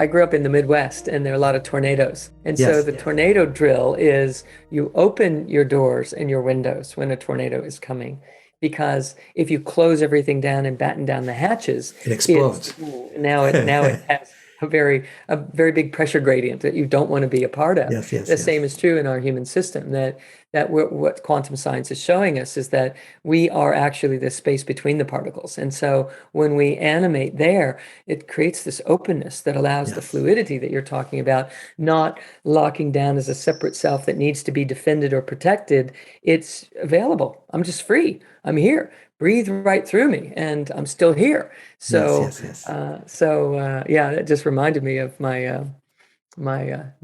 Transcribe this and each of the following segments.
I grew up in the Midwest and there are a lot of tornadoes. And so Yes. the tornado drill is you open your doors and your windows when a tornado is coming. Because if you close everything down and batten down the hatches, It it's explodes. now it has a very big pressure gradient that you don't want to be a part of. Yes, yes, The yes. same is true in our human system, what quantum science is showing us is that we are actually the space between the particles. And so when we animate there, it creates this openness that allows the Yes. fluidity that you're talking about, not locking down as a separate self that needs to be defended or protected. It's available. I'm just free. I'm here. Breathe right through me, and I'm still here. Yes, So, yes, yes. yeah, that just reminded me of my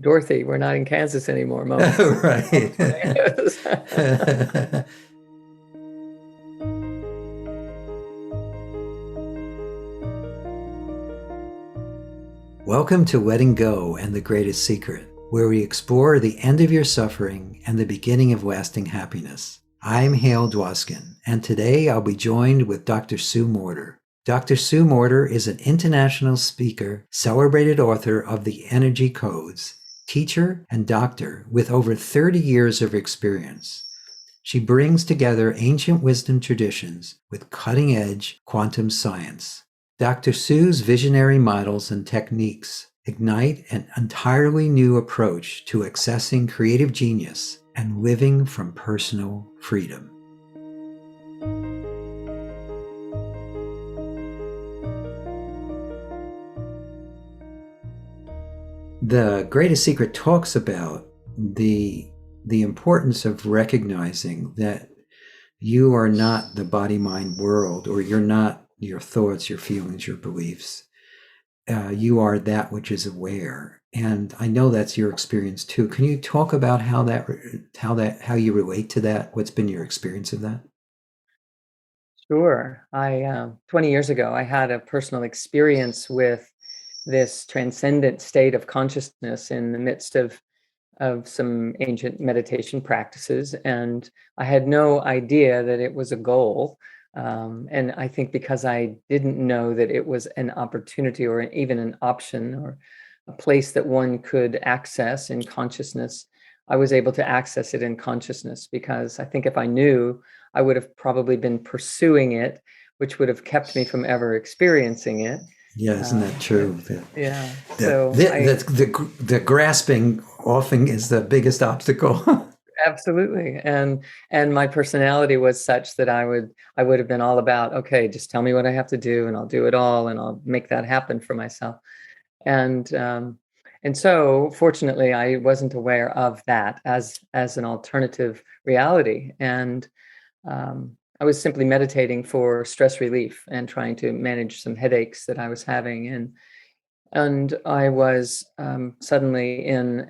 Dorothy, we're not in Kansas anymore moments. Right. Tornadoes. Welcome to Letting Go and the Greatest Secret, where we explore the end of your suffering and the beginning of lasting happiness. I'm Hale Dwoskin, and today I'll be joined with Dr. Sue Morter. Dr. Sue Morter is an international speaker, celebrated author of The Energy Codes, teacher and doctor with over 30 years of experience. She brings together ancient wisdom traditions with cutting-edge quantum science. Dr. Sue's visionary models and techniques ignite an entirely new approach to accessing creative genius and living from personal freedom. The Greatest Secret talks about the importance of recognizing that you are not the body-mind world, or you're not your thoughts, your feelings, your beliefs. You are that which is aware, and I know that's your experience too. Can you talk about how you relate to that? What's been your experience of that? Sure. 20 years ago, I had a personal experience with this transcendent state of consciousness in the midst of some ancient meditation practices. And I had no idea that it was a goal. And I think because I didn't know that it was an opportunity or even an option or a place that one could access in consciousness, I was able to access it in consciousness, because I think if I knew, I would have probably been pursuing it, which would have kept me from ever experiencing it. Yeah, isn't that true? Yeah. The, So the, the grasping often is the biggest obstacle. absolutely. And my personality was such that I would have been all about, okay, just tell me what I have to do and I'll do it all and I'll make that happen for myself. And so fortunately I wasn't aware of that as an alternative reality. And I was simply meditating for stress relief and trying to manage some headaches that I was having. And I was suddenly in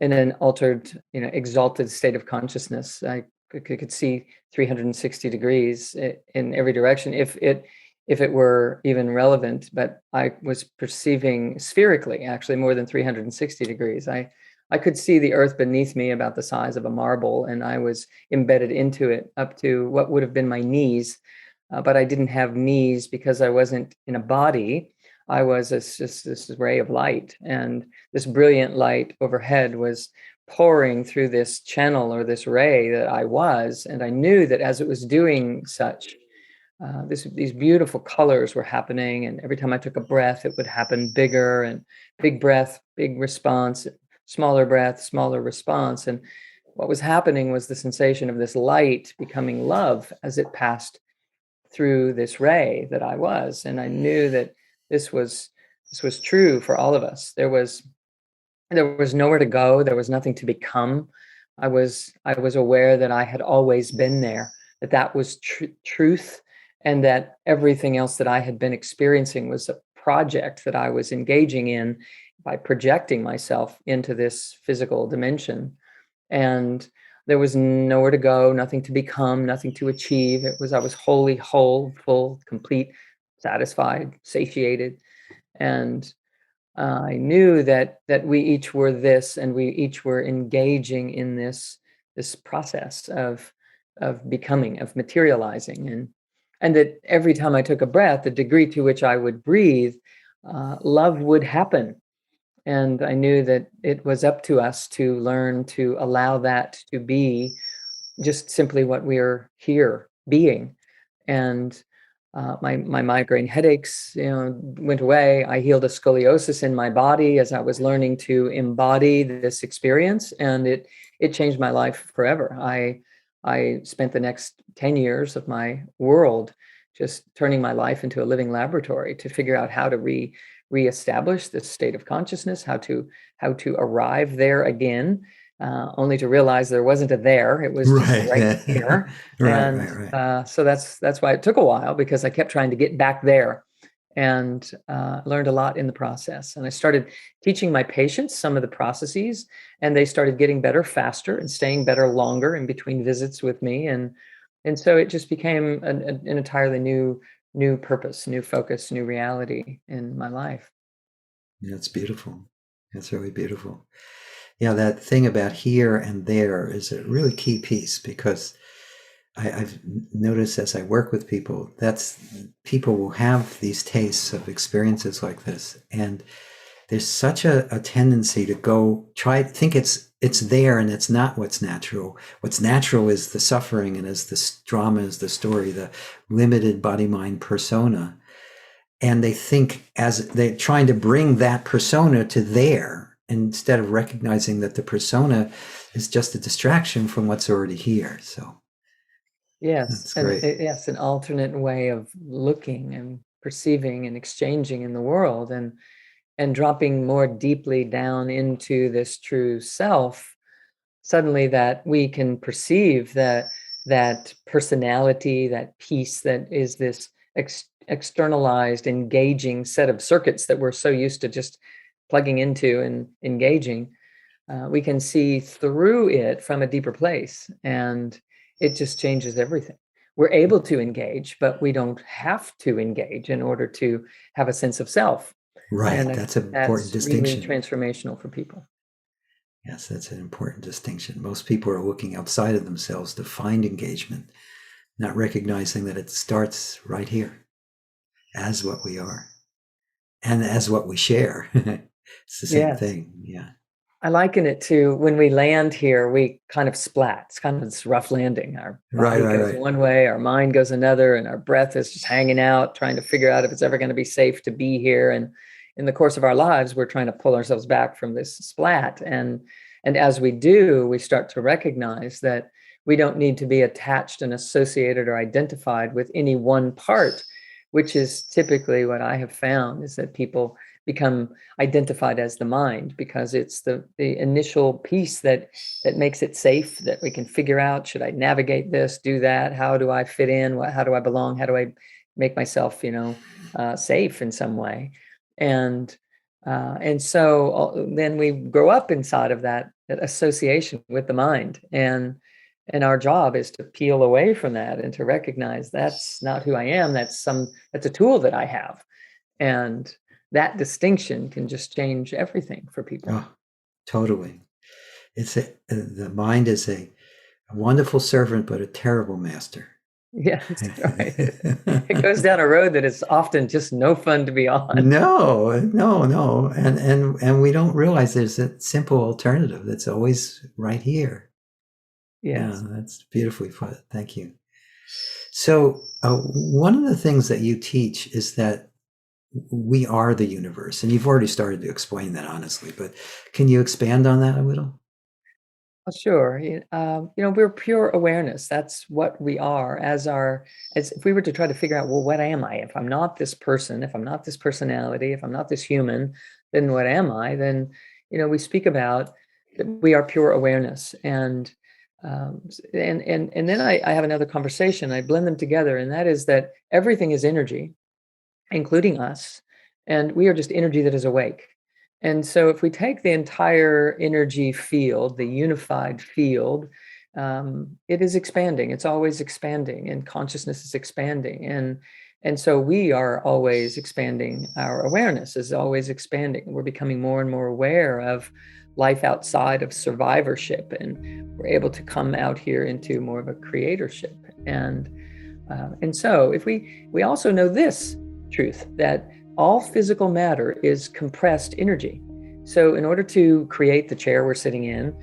an altered, exalted state of consciousness. I could see 360 degrees in every direction, if it were even relevant. But I was perceiving spherically, actually more than 360 degrees. I could see the earth beneath me about the size of a marble, and I was embedded into it up to what would have been my knees. But I didn't have knees because I wasn't in a body. I was just this ray of light, and this brilliant light overhead was pouring through this channel or this ray that I was. And I knew that as it was doing such, these beautiful colors were happening. And every time I took a breath, it would happen bigger, and big breath, big response, smaller breath, smaller response. And what was happening was the sensation of this light becoming love as it passed through this ray that I was. And I knew that this was this was true for all of us. There was nowhere to go. There was nothing to become. I was aware that I had always been there, that was truth, and that everything else that I had been experiencing was a project that I was engaging in by projecting myself into this physical dimension. And there was nowhere to go, nothing to become, nothing to achieve. I was wholly whole, full, complete, satisfied, satiated. And I knew that we each were this, and we each were engaging in this process of becoming, of materializing. And that every time I took a breath, the degree to which I would breathe, love would happen. And I knew that it was up to us to learn to allow that to be just simply what we're here being. And my migraine headaches, went away. I healed a scoliosis in my body as I was learning to embody this experience, and it changed my life forever. I spent the next 10 years of my world just turning my life into a living laboratory to figure out how to reestablish this state of consciousness, how to arrive there again, only to realize there wasn't a there. It was just Right. right here. Right, And right, right. so that's why it took a while, because I kept trying to get back there, and learned a lot in the process. And I started teaching my patients some of the processes, and they started getting better faster and staying better longer in between visits with me. And so it just became an entirely new purpose, new focus, new reality in my life. That's beautiful. That's really beautiful. Yeah, that thing about here and there is a really key piece, because I've noticed as I work with people, that's people will have these tastes of experiences like this, and there's such a tendency to go think it's there, and it's not what's natural. What's natural is the suffering, and is the drama, is the story, the limited body mind persona. And they think as they're trying to bring that persona to there, instead of recognizing that the persona is just a distraction from what's already here. So Yes, that's and great. yes, an alternate way of looking and perceiving and exchanging in the world, and dropping more deeply down into this true self. Suddenly, that we can perceive that personality, that piece that is this externalized, engaging set of circuits that we're so used to just plugging into and engaging. We can see through it from a deeper place, and it just changes everything. We're able to engage, but we don't have to engage in order to have a sense of self. And Right. I That's think an important that's really distinction. transformational for people. Yes, that's an important distinction. Most people are looking outside of themselves to find engagement, not recognizing that it starts right here as what we are and as what we share. It's the same Yes. thing. Yeah. I liken it to when we land here, we kind of splat. It's kind of this rough landing. Our Right, body right, goes right. one way, our mind goes another, and our breath is just hanging out, trying to figure out if it's ever going to be safe to be here. And in the course of our lives, we're trying to pull ourselves back from this splat. And as we do, we start to recognize that we don't need to be attached and associated or identified with any one part, which is typically what I have found, is that people become identified as the mind, because it's the initial piece that makes it safe, that we can figure out, should I navigate this, do that, how do I fit in, how do I belong, how do I make myself safe in some way. And so then we grow up inside of that association with the mind, and our job is to peel away from that and to recognize that's not who I am. That's a tool that I have. And that distinction can just change everything for people. Oh, totally. The mind is a wonderful servant, but a terrible master. Yes, right. It goes down a road that is often just no fun to be on. No, no, no. And we don't realize there's a simple alternative that's always right here. Yeah, Yes. that's beautifully put. Thank you. So, one of the things that you teach is that we are the universe, and you've already started to explain that honestly, but can you expand on that a little? Well, sure. We're pure awareness. That's what we are. As if we were to try to figure out, well, what am I? If I'm not this person, if I'm not this personality, if I'm not this human, then what am I? Then, we speak about that we are pure awareness. And then I have another conversation. I blend them together, and that is that everything is energy, including us, and we are just energy that is awake. And so if we take the entire energy field, the unified field, it is expanding. It's always expanding, and consciousness is expanding. And so we are always expanding. Our awareness is always expanding. We're becoming more and more aware of life outside of survivorship, and we're able to come out here into more of a creatorship. And so if we also know this truth, that all physical matter is compressed energy. So, in order to create the chair we're sitting in,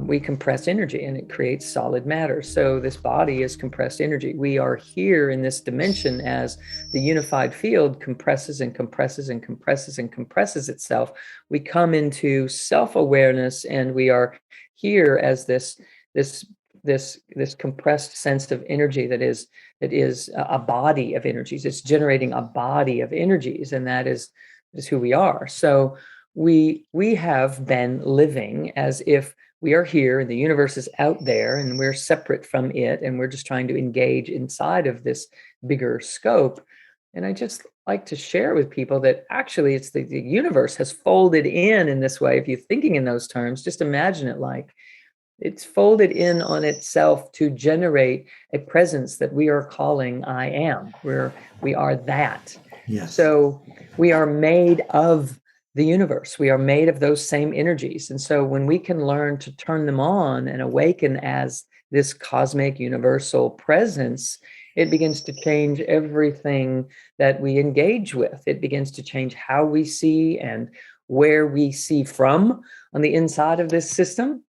we compress energy and it creates solid matter. So, this body is compressed energy. We are here in this dimension as the unified field compresses and compresses and compresses and compresses itself. We come into self-awareness and we are here as this this compressed sense of energy that is a body of energies. It's generating a body of energies, and that is who we are. So we have been living as if we are here and the universe is out there and we're separate from it, and we're just trying to engage inside of this bigger scope. And I just like to share with people that actually it's the universe has folded in this way. If you're thinking in those terms, just imagine it like it's folded in on itself to generate a presence that we are calling I am. We are that. Yes. So we are made of the universe. We are made of those same energies. And so when we can learn to turn them on and awaken as this cosmic universal presence, it begins to change everything that we engage with. It begins to change how we see and where we see from on the inside of this system,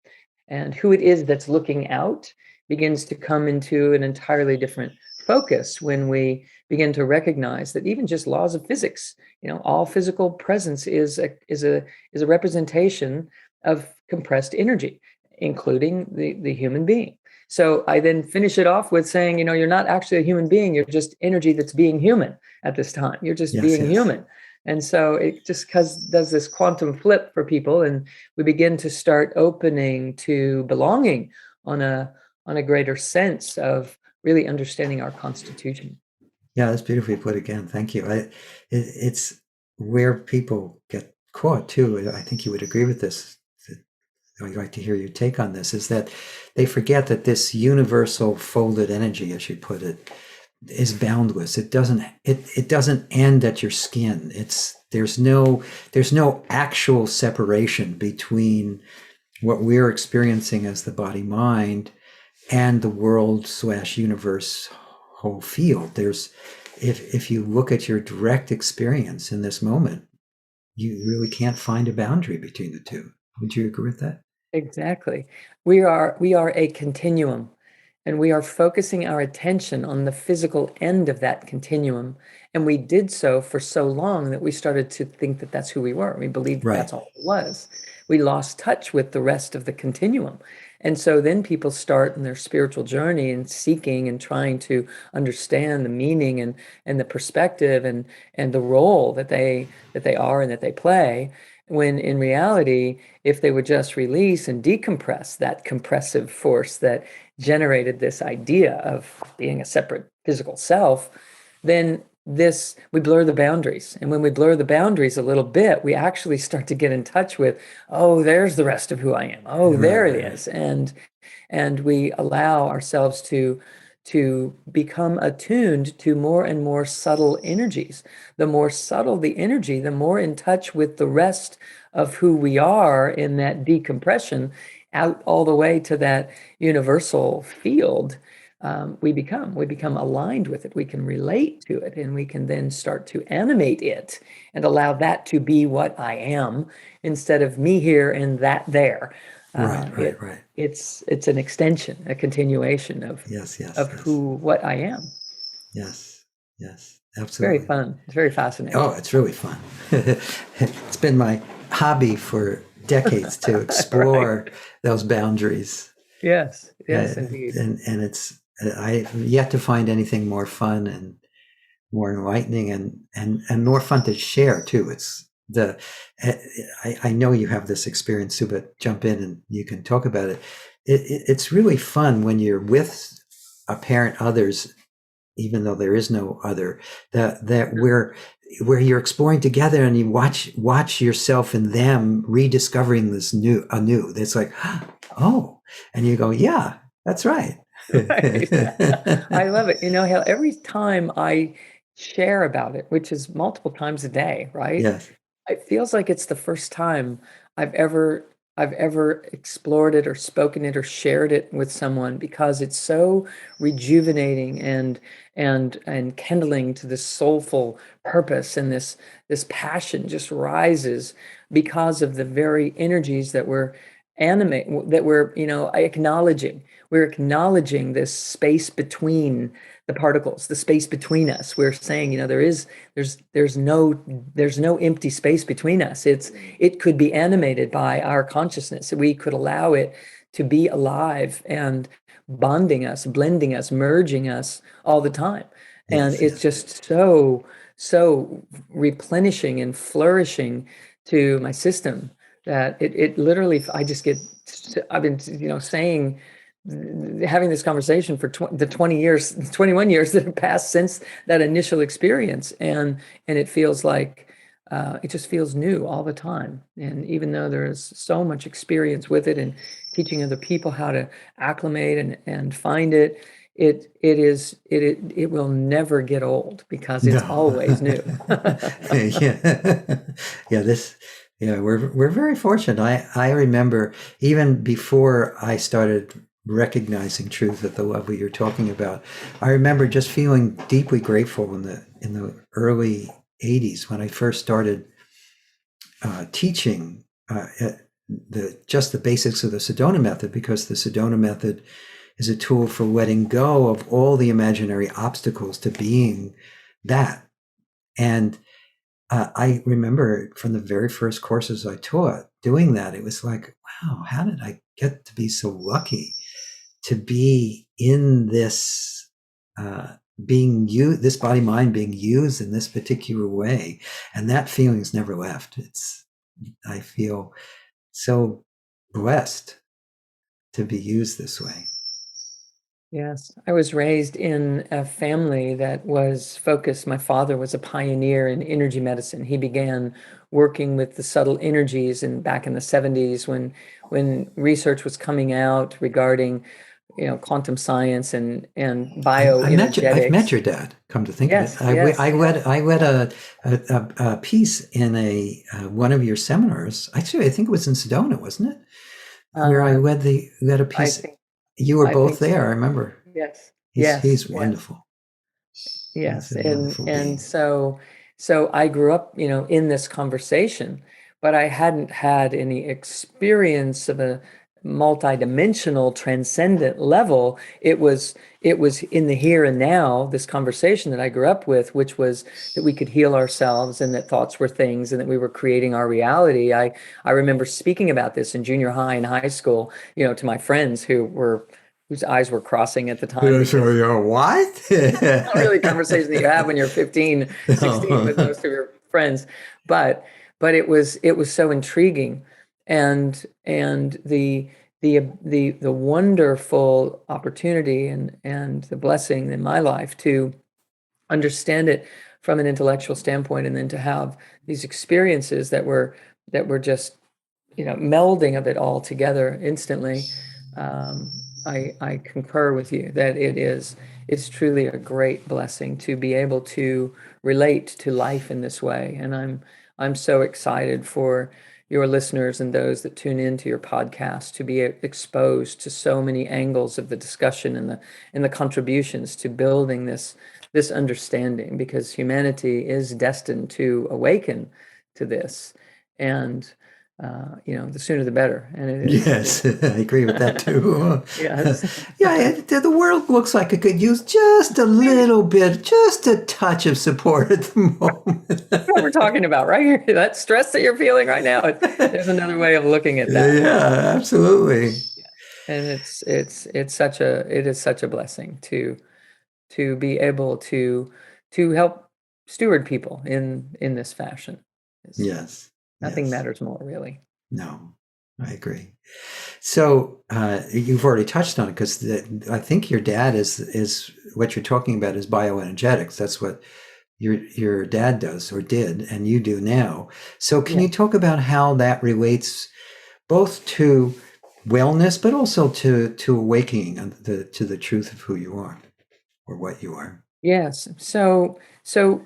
and who it is that's looking out begins to come into an entirely different focus when we begin to recognize that even just laws of physics, all physical presence is a representation of compressed energy, including the human being. So I then finish it off with saying, you're not actually a human being, you're just energy that's being human at this time. You're just being human. And so it just does this quantum flip for people, and we begin to start opening to belonging on a greater sense of really understanding our constitution. Yeah, that's beautifully put again. Thank you. It's where people get caught too. I think you would agree with this. I'd like to hear your take on this, is that they forget that this universal folded energy, as you put it, is boundless. It doesn't end at your skin. There's no actual separation between what we're experiencing as the body mind and the world / universe whole field. If you look at your direct experience in this moment, you really can't find a boundary between the two. Would you agree with that? Exactly. We are a continuum, and we are focusing our attention on the physical end of that continuum. And we did so for so long that we started to think that that's who we were. We believed Right. that's all it was. We lost touch with the rest of the continuum. And so then people start in their spiritual journey and seeking and trying to understand the meaning and the perspective and the role that they are and that they play. When in reality, if they would just release and decompress that compressive force that generated this idea of being a separate physical self, then we blur the boundaries. And when we blur the boundaries a little bit, we actually start to get in touch with, oh, there's the rest of who I am. Oh, there it is. And we allow ourselves to become attuned to more and more subtle energies. The more subtle the energy, the more in touch with the rest of who we are in that decompression, out all the way to that universal field. We become aligned with it. We can relate to it, and we can then start to animate it and allow that to be what I am, instead of me here and that there. Right. It's an extension, a continuation of Yes. what I am. Yes, Very absolutely. fun. It's very fascinating. Oh, it's really fun. It's been my hobby for decades to explore those boundaries. Yes, indeed. And I've yet to find anything more fun and more enlightening and more fun to share too. I know you have this experience too, but jump in and you can talk about it. It's really fun when you're with apparent others, even though there is no other, that where you're exploring together and you watch yourself and them rediscovering this anew. It's like, oh, and you go, yeah, that's right. Right. I love it. Hale, every time I share about it, which is multiple times a day, right? Yes. It feels like it's the first time I've ever I've ever explored it or spoken it or shared it with someone, because it's so rejuvenating and kindling to this soulful purpose, and this passion just rises because of the very energies that we're animate that we're, acknowledging. We're acknowledging this space between the particles, the space between us. We're saying, there's no empty space between us. It could be animated by our consciousness. We could allow it to be alive and bonding us, blending us, merging us all the time. And Yes, it's yes. just so replenishing and flourishing to my system, that it literally, I've been, saying, having this conversation for the 20 years, 21 years that have passed since that initial experience. And it feels like, it just feels new all the time. And even though there is so much experience with it and teaching other people how to acclimate and find it, it will never get old, because it's No. always new. Yeah. Yeah, we're very fortunate. I remember even before I started recognizing truth at the level you're talking about, I remember just feeling deeply grateful in the early 80s when I first started teaching just the basics of the Sedona method, because the Sedona method is a tool for letting go of all the imaginary obstacles to being that. And I remember from the very first courses I taught doing that, it was like, wow, how did I get to be so lucky to be in this, being used, this body mind being used in this particular way? And that feeling's never left. I feel so blessed to be used this way. Yes, I was raised in a family that was focused. My father was a pioneer in energy medicine. He began working with the subtle energies back in the 70s, when research was coming out regarding, quantum science and I've met bioenergetics. your dad. Come to think of it, Yes, yes, yes. I read a piece in a one of your seminars. Actually, I think it was in Sedona, wasn't it? Where I Uh, read a I piece. think You were I both think there. I so. remember. Yes, yes, He's yes. wonderful. He's Yes, a and wonderful and being. so I grew up, in this conversation, but I hadn't had any experience of a multidimensional transcendent level. It was in the here and now, this conversation that I grew up with, which was that we could heal ourselves, and that thoughts were things, and that we were creating our reality. I remember speaking about this in junior high and high school, to my friends whose eyes were crossing at the time, So because you're what? not really a conversation that you have when you're 15, 16 with most of your friends. But it was so intriguing, and the wonderful opportunity and the blessing in my life to understand it from an intellectual standpoint, and then to have these experiences that were just, melding of it all together instantly. I concur with you that it's truly a great blessing to be able to relate to life in this way. And I'm so excited for your listeners and those that tune into your podcast to be exposed to so many angles of the discussion, and the contributions to building this understanding, because humanity is destined to awaken to this. And the sooner the better. And it is. Yes, I agree with that too. Yes. Yeah, the world looks like it could use just a little bit, just a touch of support at the moment. What we're talking about right here, that stress that you're feeling right now, there's another way of looking at that. Yeah, absolutely. And it is such a blessing to be able to help steward people in this fashion. Yes, Nothing yes. matters more, really. No, I agree. So you've already touched on it, because I think your dad is what you're talking about is bioenergetics. That's what your dad does or did, and you do now. So can Yeah. you talk about how that relates both to wellness, but also to awakening to the truth of who you are or what you are? Yes. So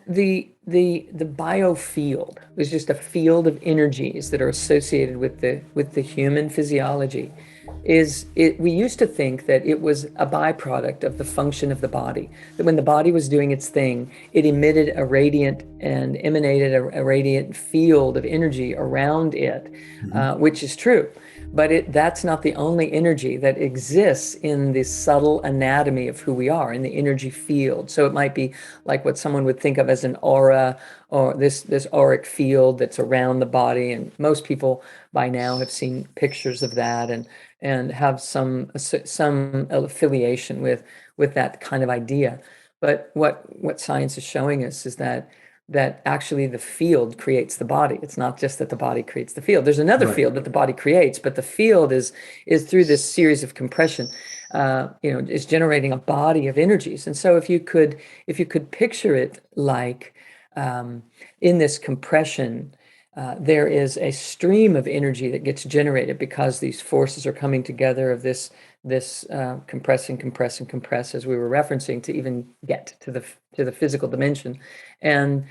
the biofield is just a field of energies that are associated with the human physiology. We used to think that it was a byproduct of the function of the body, that when the body was doing its thing, it emitted a radiant and emanated a radiant field of energy around it, Mhm. which is true. But that's not the only energy that exists in the subtle anatomy of who we are, in the energy field. So it might be like what someone would think of as an aura, or this auric field that's around the body. And most people by now have seen pictures of that, and have some affiliation with that kind of idea. But what science is showing us is that actually the field creates the body. It's not just that the body creates the field. There's another Right. field that the body creates, but the field is through this series of compression, is generating a body of energies. And so if you could picture it like, in this compression, there is a stream of energy that gets generated because these forces are coming together of this compress and compress and compress, as we were referencing, to even get to the physical dimension. And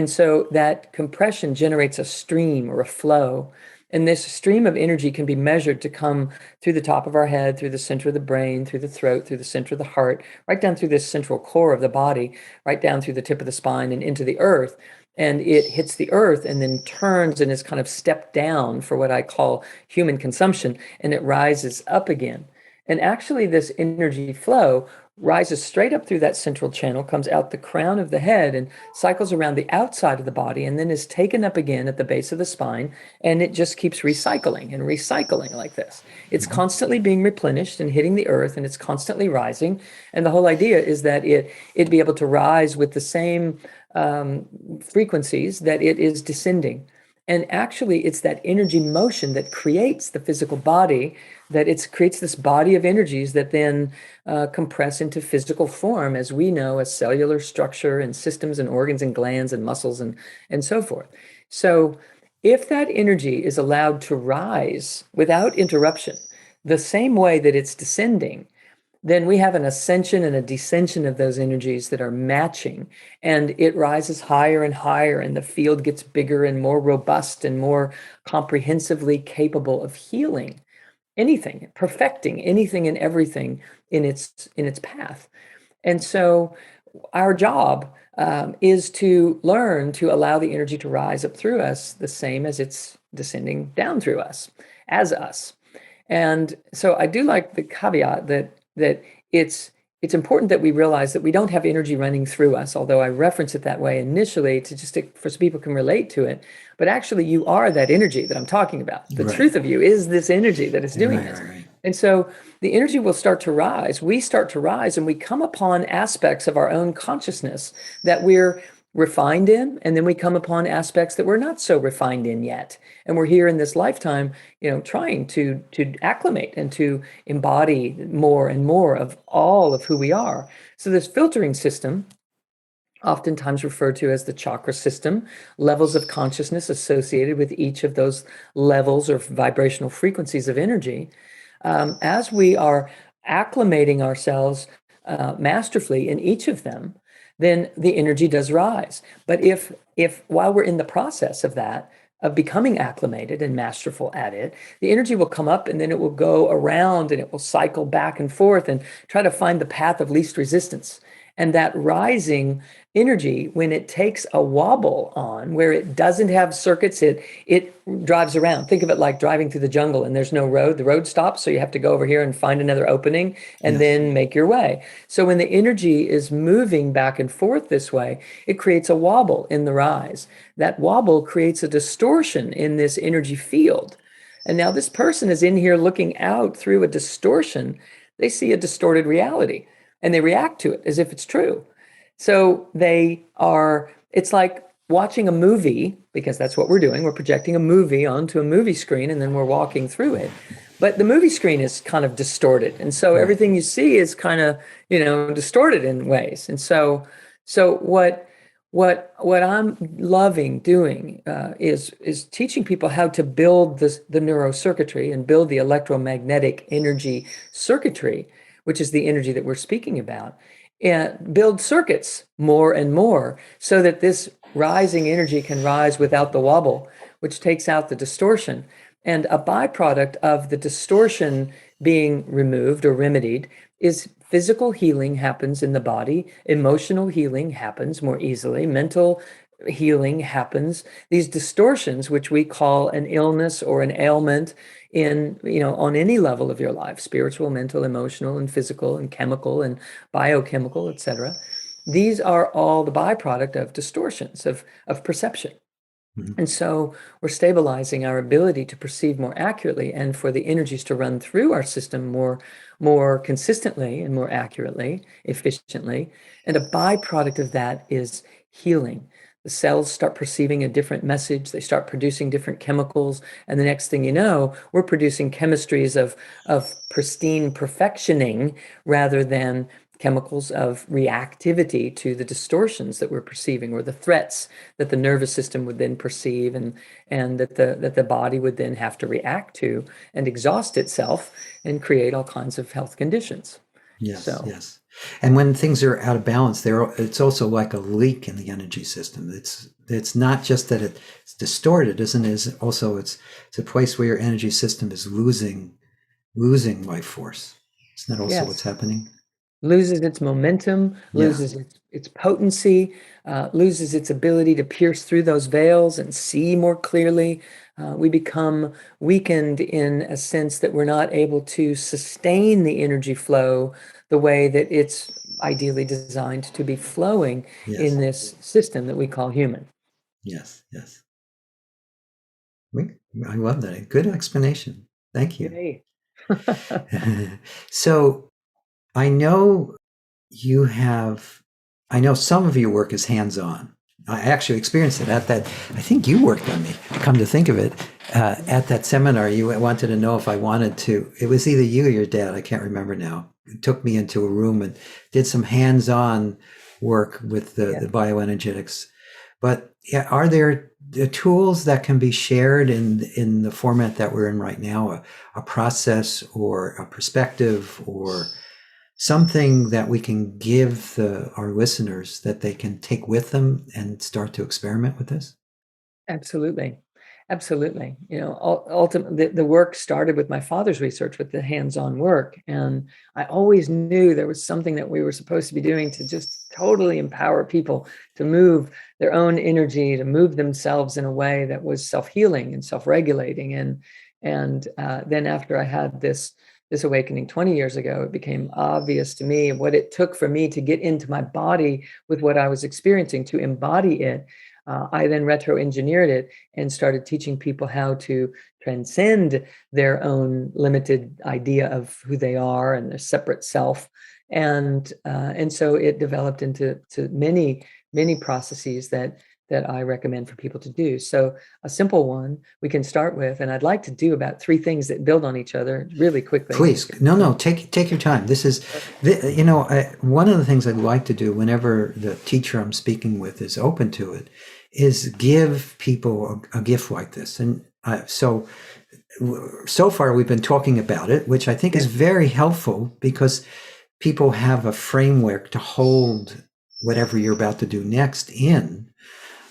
so that compression generates a stream or a flow. And this stream of energy can be measured to come through the top of our head, through the center of the brain, through the throat, through the center of the heart, right down through this central core of the body, right down through the tip of the spine and into the earth. And it hits the earth and then turns and is kind of stepped down for what I call human consumption, and it rises up again. And actually, this energy flow rises straight up through that central channel, comes out the crown of the head, and cycles around the outside of the body, and then is taken up again at the base of the spine. And it just keeps recycling and recycling like this. It's Mhm. constantly being replenished and hitting the earth, and it's constantly rising. And the whole idea is that it be able to rise with the same frequencies that it is descending. And actually, it's that energy motion that creates the physical body, that it creates this body of energies that then compress into physical form, as we know, as cellular structure and systems and organs and glands and muscles and so forth. So if that energy is allowed to rise without interruption, the same way that it's descending, then we have an ascension and a descension of those energies that are matching, and it rises higher and higher, and the field gets bigger and more robust and more comprehensively capable of healing anything, perfecting anything and everything in its path. And so our job is to learn to allow the energy to rise up through us, the same as it's descending down through us, as us. And so I do like the caveat that it's important that we realize that we don't have energy running through us, although I reference it that way initially for so people can relate to it. But actually, you are that energy that I'm talking about. The Right. truth of you is this energy that is doing Right. this. Right. Right. And so the energy will start to rise. We start to rise, and we come upon aspects of our own consciousness that we're refined in, and then we come upon aspects that we're not so refined in yet. And we're here in this lifetime, trying to acclimate and to embody more and more of all of who we are. So this filtering system, oftentimes referred to as the chakra system, levels of consciousness associated with each of those levels or vibrational frequencies of energy. As we are acclimating ourselves masterfully in each of them, then the energy does rise. But if while we're in the process of that, of becoming acclimated and masterful at it, the energy will come up and then it will go around and it will cycle back and forth and try to find the path of least resistance. And that rising energy, when it takes a wobble on where it doesn't have circuits, it drives around. Think of it like driving through the jungle and there's no road. The road stops, so you have to go over here and find another opening and Yes. then make your way. So when the energy is moving back and forth this way, it creates a wobble in the rise. That wobble creates a distortion in this energy field. And now this person is in here looking out through a distortion. They see a distorted reality and they react to it as if it's true. So it's like watching a movie, because that's what we're doing. We're projecting a movie onto a movie screen and then we're walking through it. But the movie screen is kind of distorted. And so Right. everything you see is kind of, distorted in ways. And so what I'm loving doing is teaching people how to build the neurocircuitry and build the electromagnetic energy circuitry, which is the energy that we're speaking about, and build circuits more and more so that this rising energy can rise without the wobble, which takes out the distortion. And a byproduct of the distortion being removed or remedied is physical healing happens in the body, emotional healing happens more easily, mental healing happens. These distortions, which we call an illness or an ailment in, on any level of your life, spiritual, mental, emotional, and physical, and chemical, and biochemical, etc. These are all the byproduct of distortions of perception. Mhm. And so we're stabilizing our ability to perceive more accurately and for the energies to run through our system more consistently and more accurately, efficiently. And a byproduct of that is healing. The cells start perceiving a different message. They start producing different chemicals. And the next thing you know, we're producing chemistries of pristine perfectioning rather than chemicals of reactivity to the distortions that we're perceiving or the threats that the nervous system would then perceive and that the body would then have to react to and exhaust itself and create all kinds of health conditions. Yes, So yes. And when things are out of balance, it's also like a leak in the energy system. It's not just that it's distorted, isn't it? It's a place where your energy system is losing life force. Isn't that also what's yes, happening? loses its momentum, Yeah. loses its potency, loses its ability to pierce through those veils and see more clearly. We become weakened in a sense that we're not able to sustain the energy flow the way that it's ideally designed to be flowing in Yes. this system that we call human. Yes. Yes. I love that. Good explanation. Thank you. Yay. So I know you have, I know some of your work is hands-on. I actually experienced it at that. I think you worked on me, come to think of it. At that seminar, you wanted to know if I wanted to. It was either you or your dad, I can't remember now. It took me into a room and did some hands-on work with the bioenergetics. But yeah, are there the tools that can be shared in the format that we're in right now, a process or a perspective or something that we can give our listeners that they can take with them and start to experiment with this? Absolutely. Absolutely. Ultimately, the work started with my father's research with the hands-on work. And I always knew there was something that we were supposed to be doing to just totally empower people to move their own energy, to move themselves in a way that was self-healing and self-regulating. And then after I had this awakening 20 years ago, it became obvious to me what it took for me to get into my body with what I was experiencing, to embody it. I then retro-engineered it and started teaching people how to transcend their own limited idea of who they are and their separate self. And so it developed into many processes that I recommend for people to do. So a simple one we can start with, and I'd like to do about 3 things that build on each other really quickly. Please, no, take your time. This is, one of the things I'd like to do whenever the teacher I'm speaking with is open to it, is give people a gift like this. And so far we've been talking about it, which I think is very helpful because people have a framework to hold whatever you're about to do next in.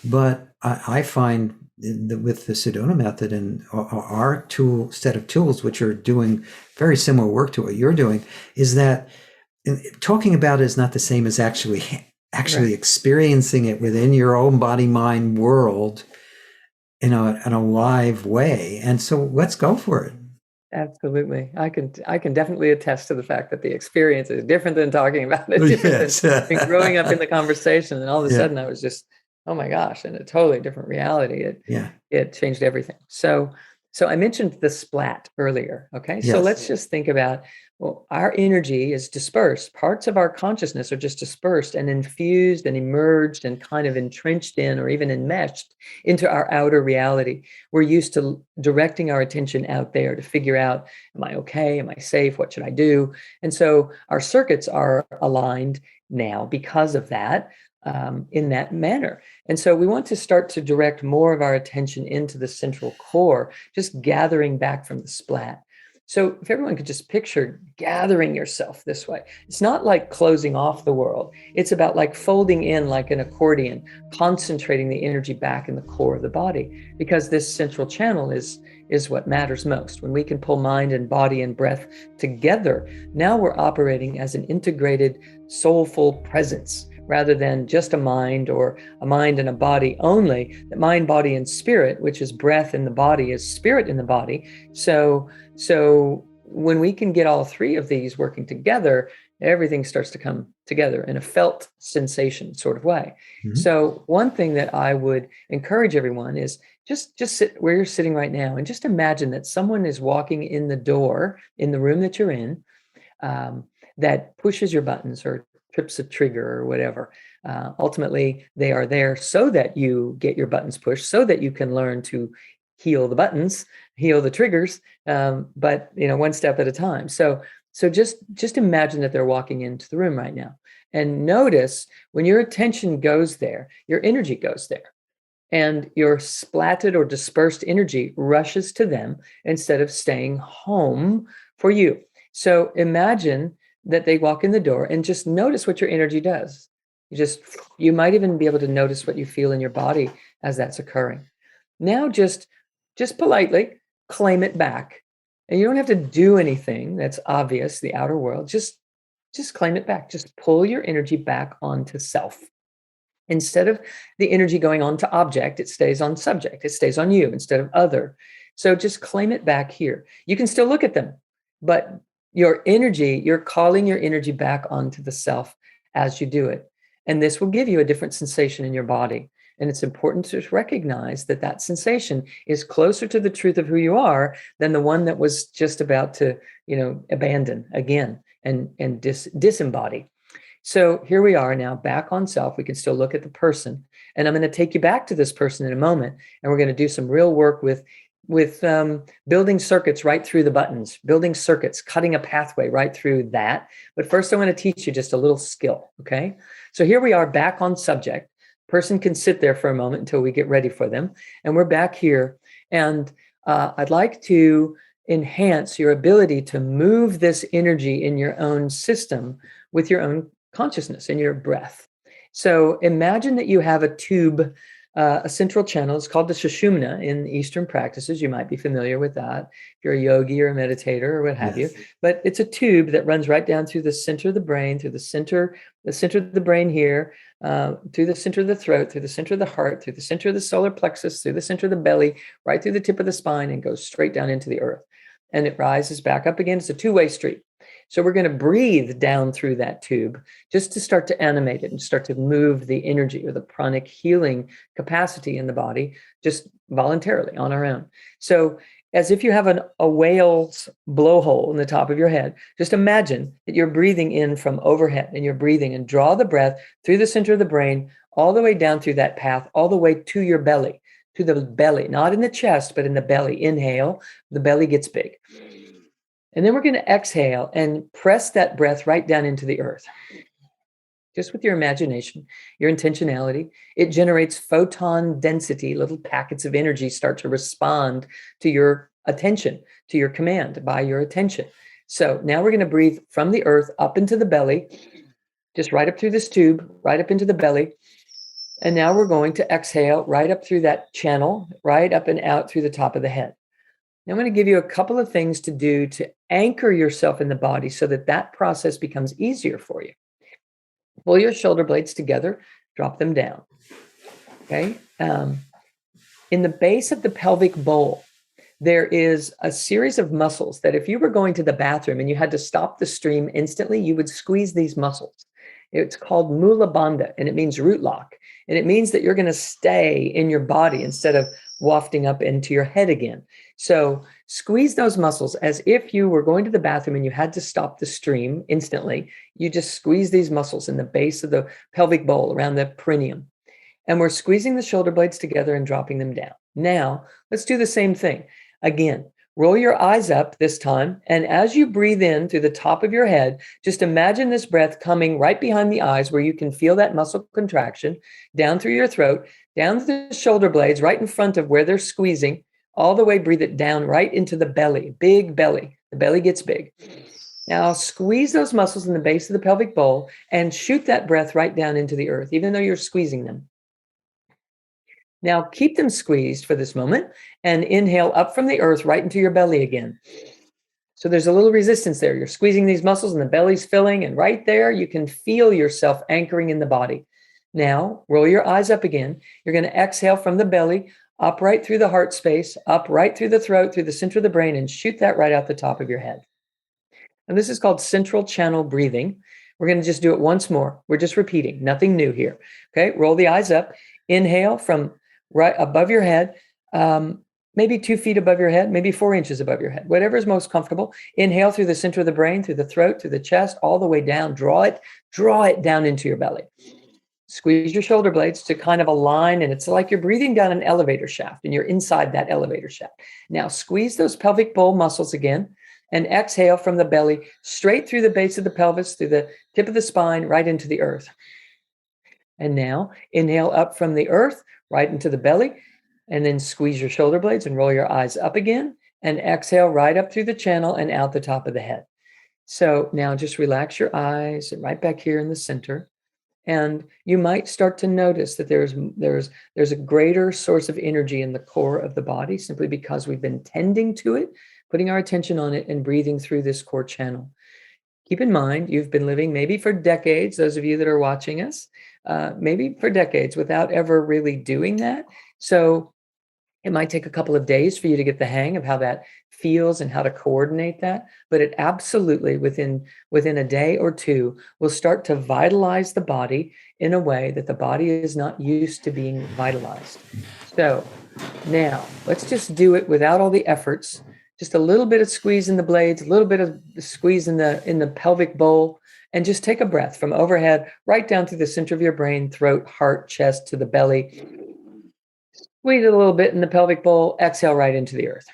But I find with the Sedona method and our set of tools, which are doing very similar work to what you're doing, is that talking about it is not the same as actually Right. experiencing it within your own body mind world in a live way. And so let's go for it. Absolutely. I can definitely attest to the fact that the experience is different than talking about it, different Yes. than growing up in the conversation. And all of a Yeah. sudden I was just, oh my gosh, in a totally different reality. Yeah. It changed everything. So I mentioned the splat earlier. Okay. So Yes. let's just think about, well, our energy is dispersed. Parts of our consciousness are just dispersed and infused and emerged and kind of entrenched in or even enmeshed into our outer reality. We're used to directing our attention out there to figure out, am I okay? Am I safe? What should I do? And so our circuits are aligned now because of that, in that manner. And so we want to start to direct more of our attention into the central core, just gathering back from the splat. So if everyone could just picture gathering yourself this way, it's not like closing off the world. It's about like folding in like an accordion, concentrating the energy back in the core of the body, because this central channel is what matters most. When we can pull mind and body and breath together, now we're operating as an integrated, soulful presence rather than just a mind, or a mind and a body only. The mind, body, and spirit, which is breath in the body, is spirit in the body. So when we can get all three of these working together, everything starts to come together in a felt sensation sort of way. Mm-hmm. So one thing that I would encourage everyone is just sit where you're sitting right now and just imagine that someone is walking in the door in the room that you're in, that pushes your buttons or trips a trigger or whatever. Ultimately, they are there so that you get your buttons pushed, so that you can learn to heal the buttons, heal the triggers, but one step at a time. So just imagine that they're walking into the room right now, and notice when your attention goes there, your energy goes there, and your splatted or dispersed energy rushes to them instead of staying home for you. So imagine that they walk in the door, and just notice what your energy does. You might even be able to notice what you feel in your body as that's occurring. Now just politely claim it back. And you don't have to do anything that's obvious, the outer world. Just claim it back. Just pull your energy back onto self. Instead of the energy going on to object, it stays on subject. It stays on you instead of other. So just claim it back here. You can still look at them, but your energy, you're calling your energy back onto the self as you do it. And this will give you a different sensation in your body. And it's important to recognize that that sensation is closer to the truth of who you are than the one that was just about to, abandon again and disembody. So here we are now back on self. We can still look at the person. And I'm going to take you back to this person in a moment. And we're going to do some real work with building circuits right through the buttons, building circuits, cutting a pathway right through that. But first, I want to teach you just a little skill, okay? So here we are back on subject. Person can sit there for a moment until we get ready for them. And we're back here. And I'd like to enhance your ability to move this energy in your own system with your own consciousness and your breath. So imagine that you have a tube, a central channel. It's called the Sushumna in Eastern practices. You might be familiar with that if you're a yogi or a meditator or what have you. But it's a tube that runs right down through the center of the brain, through the center of the brain here, through the center of the throat, through the center of the heart, through the center of the solar plexus, through the center of the belly, right through the tip of the spine, and goes straight down into the earth. And it rises back up again. It's a two-way street. So we're going to breathe down through that tube just to start to animate it and start to move the energy or the pranic healing capacity in the body just voluntarily on our own. So as if you have a whale's blowhole in the top of your head, just imagine that you're breathing in from overhead, and you're breathing, and draw the breath through the center of the brain, all the way down through that path, all the way to your belly, not in the chest, but in the belly. Inhale, the belly gets big. And then we're going to exhale and press that breath right down into the earth. Just with your imagination, your intentionality, it generates photon density. Little packets of energy start to respond to your attention, to your command by your attention. So now we're going to breathe from the earth up into the belly, just right up through this tube, right up into the belly. And now we're going to exhale right up through that channel, right up and out through the top of the head. Now I'm going to give you a couple of things to do to anchor yourself in the body so that that process becomes easier for you. Pull your shoulder blades together, drop them down. Okay. In the base of the pelvic bowl, there is a series of muscles that if you were going to the bathroom and you had to stop the stream instantly, you would squeeze these muscles. It's called mula bandha, and it means root lock. And it means that you're going to stay in your body instead of wafting up into your head again. So squeeze those muscles as if you were going to the bathroom and you had to stop the stream instantly. You just squeeze these muscles in the base of the pelvic bowl around the perineum. And we're squeezing the shoulder blades together and dropping them down. Now, let's do the same thing. Again, roll your eyes up this time. And as you breathe in through the top of your head, just imagine this breath coming right behind the eyes where you can feel that muscle contraction, down through your throat, down through the shoulder blades, right in front of where they're squeezing, all the way, breathe it down right into the belly, big belly. The belly gets big. Now squeeze those muscles in the base of the pelvic bowl and shoot that breath right down into the earth, even though you're squeezing them. Now keep them squeezed for this moment and inhale up from the earth right into your belly again. So there's a little resistance there. You're squeezing these muscles and the belly's filling, and right there you can feel yourself anchoring in the body. Now roll your eyes up again. You're going to exhale from the belly, up right through the heart space, up right through the throat, through the center of the brain, and shoot that right out the top of your head. And this is called central channel breathing. We're going to just do it once more. We're just repeating, nothing new here. Okay, roll the eyes up. Inhale from right above your head, maybe 2 feet above your head, maybe 4 inches above your head, whatever is most comfortable. Inhale through the center of the brain, through the throat, through the chest, all the way down. Draw it down into your belly. Squeeze your shoulder blades to kind of align, and it's like you're breathing down an elevator shaft and you're inside that elevator shaft. Now squeeze those pelvic bowl muscles again and exhale from the belly straight through the base of the pelvis, through the tip of the spine, right into the earth. And now inhale up from the earth, right into the belly, and then squeeze your shoulder blades and roll your eyes up again, and exhale right up through the channel and out the top of the head. So now just relax your eyes and right back here in the center. And you might start to notice that there's a greater source of energy in the core of the body, simply because we've been tending to it, putting our attention on it, and breathing through this core channel. Keep in mind, you've been living maybe for decades, those of you that are watching us, maybe for decades without ever really doing that. So it might take a couple of days for you to get the hang of how that feels and how to coordinate that, but it absolutely, within a day or two, will start to vitalize the body in a way that the body is not used to being vitalized. So now let's just do it without all the efforts. Just a little bit of squeeze in the blades, a little bit of squeeze in the pelvic bowl, and just take a breath from overhead right down through the center of your brain, throat, heart, chest, to the belly. Squeeze it a little bit in the pelvic bowl, exhale right into the earth.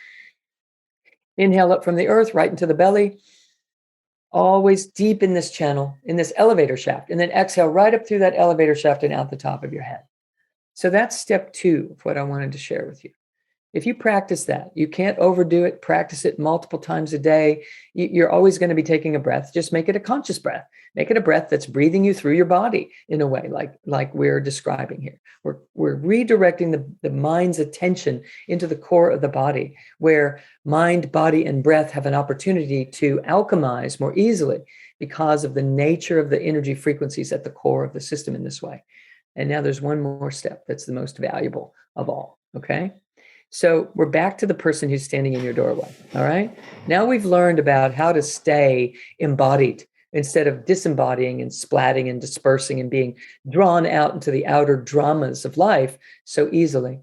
Inhale up from the earth, right into the belly, always deep in this channel, in this elevator shaft, and then exhale right up through that elevator shaft and out the top of your head. So that's step 2 of what I wanted to share with you. If you practice that, you can't overdo it, practice it multiple times a day. You're always going to be taking a breath. Just make it a conscious breath. Make it a breath that's breathing you through your body in a way like we're describing here. We're redirecting the mind's attention into the core of the body, where mind, body, and breath have an opportunity to alchemize more easily because of the nature of the energy frequencies at the core of the system in this way. And now there's one more step that's the most valuable of all, okay? So we're back to the person who's standing in your doorway, all right? Now we've learned about how to stay embodied instead of disembodying and splatting and dispersing and being drawn out into the outer dramas of life so easily.